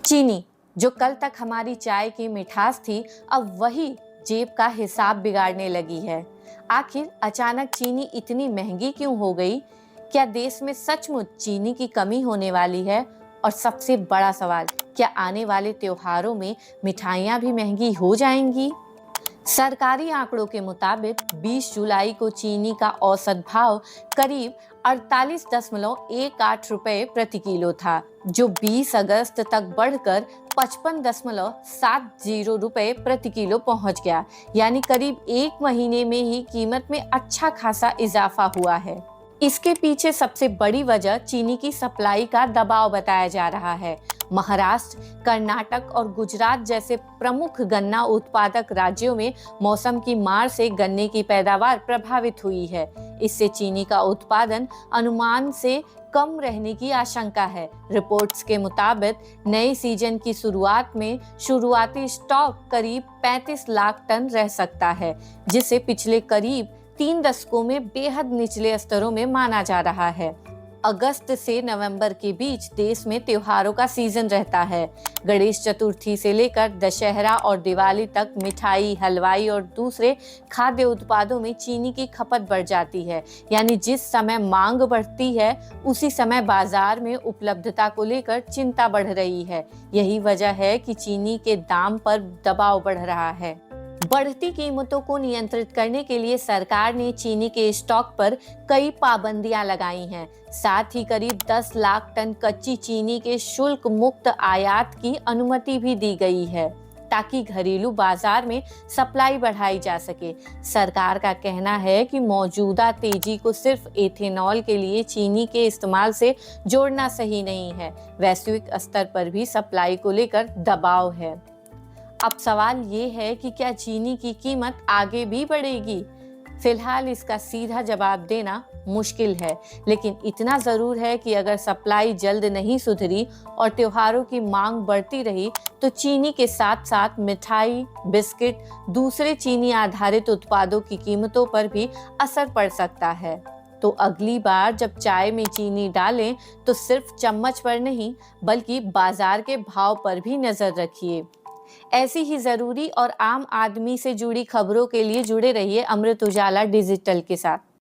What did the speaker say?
चीनी, जो कल तक हमारी चाय की मिठास थी, अब वही जेब का हिसाब बिगाड़ने लगी है। आखिर अचानक चीनी इतनी महंगी क्यों हो गई? क्या देश में सचमुच चीनी की कमी होने वाली है? और सबसे बड़ा सवाल, क्या आने वाले त्योहारों में मिठाइयाँ भी महंगी हो जाएंगी? सरकारी आंकड़ों के मुताबिक 20 जुलाई को चीनी का औसत भाव करीब 48.18 रुपए प्रति किलो था, जो 20 अगस्त तक बढ़कर 55.70 रुपए प्रति किलो पहुंच गया। यानी करीब एक महीने में ही कीमत में अच्छा खासा इजाफा हुआ है। इसके पीछे सबसे बड़ी वजह चीनी की सप्लाई का दबाव बताया जा रहा है। महाराष्ट्र, कर्नाटक और गुजरात जैसे प्रमुख गन्ना उत्पादक राज्यों में मौसम की मार से गन्ने की पैदावार प्रभावित हुई है। इससे चीनी का उत्पादन अनुमान से कम रहने की आशंका है। रिपोर्ट्स के मुताबिक नए सीजन की शुरुआत में शुरुआती स्टॉक करीब 35 लाख टन रह सकता है, जिसे पिछले करीब 3 दशकों में बेहद निचले स्तरों में माना जा रहा है। अगस्त से नवंबर के बीच देश में त्योहारों का सीजन रहता है। गणेश चतुर्थी से लेकर दशहरा और दिवाली तक मिठाई, हलवाई और दूसरे खाद्य उत्पादों में चीनी की खपत बढ़ जाती है। यानी जिस समय मांग बढ़ती है, उसी समय बाजार में उपलब्धता को लेकर चिंता बढ़ रही है। यही वजह है कि चीनी के दाम पर दबाव बढ़ रहा है। बढ़ती कीमतों को नियंत्रित करने के लिए सरकार ने चीनी के स्टॉक पर कई पाबंदियां लगाई हैं। साथ ही करीब 10 लाख टन कच्ची चीनी के शुल्क मुक्त आयात की अनुमति भी दी गई है, ताकि घरेलू बाजार में सप्लाई बढ़ाई जा सके। सरकार का कहना है कि मौजूदा तेजी को सिर्फ एथेनॉल के लिए चीनी के इस्तेमाल से जोड़ना सही नहीं है। वैश्विक स्तर पर भी सप्लाई को लेकर दबाव है। अब सवाल ये है कि क्या चीनी की कीमत आगे भी बढ़ेगी? फिलहाल इसका सीधा जवाब देना मुश्किल है, लेकिन इतना जरूर है कि अगर सप्लाई जल्द नहीं सुधरी और त्योहारों की मांग बढ़ती रही, तो चीनी के साथ साथ मिठाई, बिस्किट, दूसरे चीनी आधारित उत्पादों की कीमतों पर भी असर पड़ सकता है। तो अगली बार जब चाय में चीनी डालें, तो सिर्फ चम्मच पर नहीं, बल्कि बाजार के भाव पर भी नजर रखिए। ऐसी ही जरूरी और आम आदमी से जुड़ी खबरों के लिए जुड़े रहिए अमृत उजाला डिजिटल के साथ।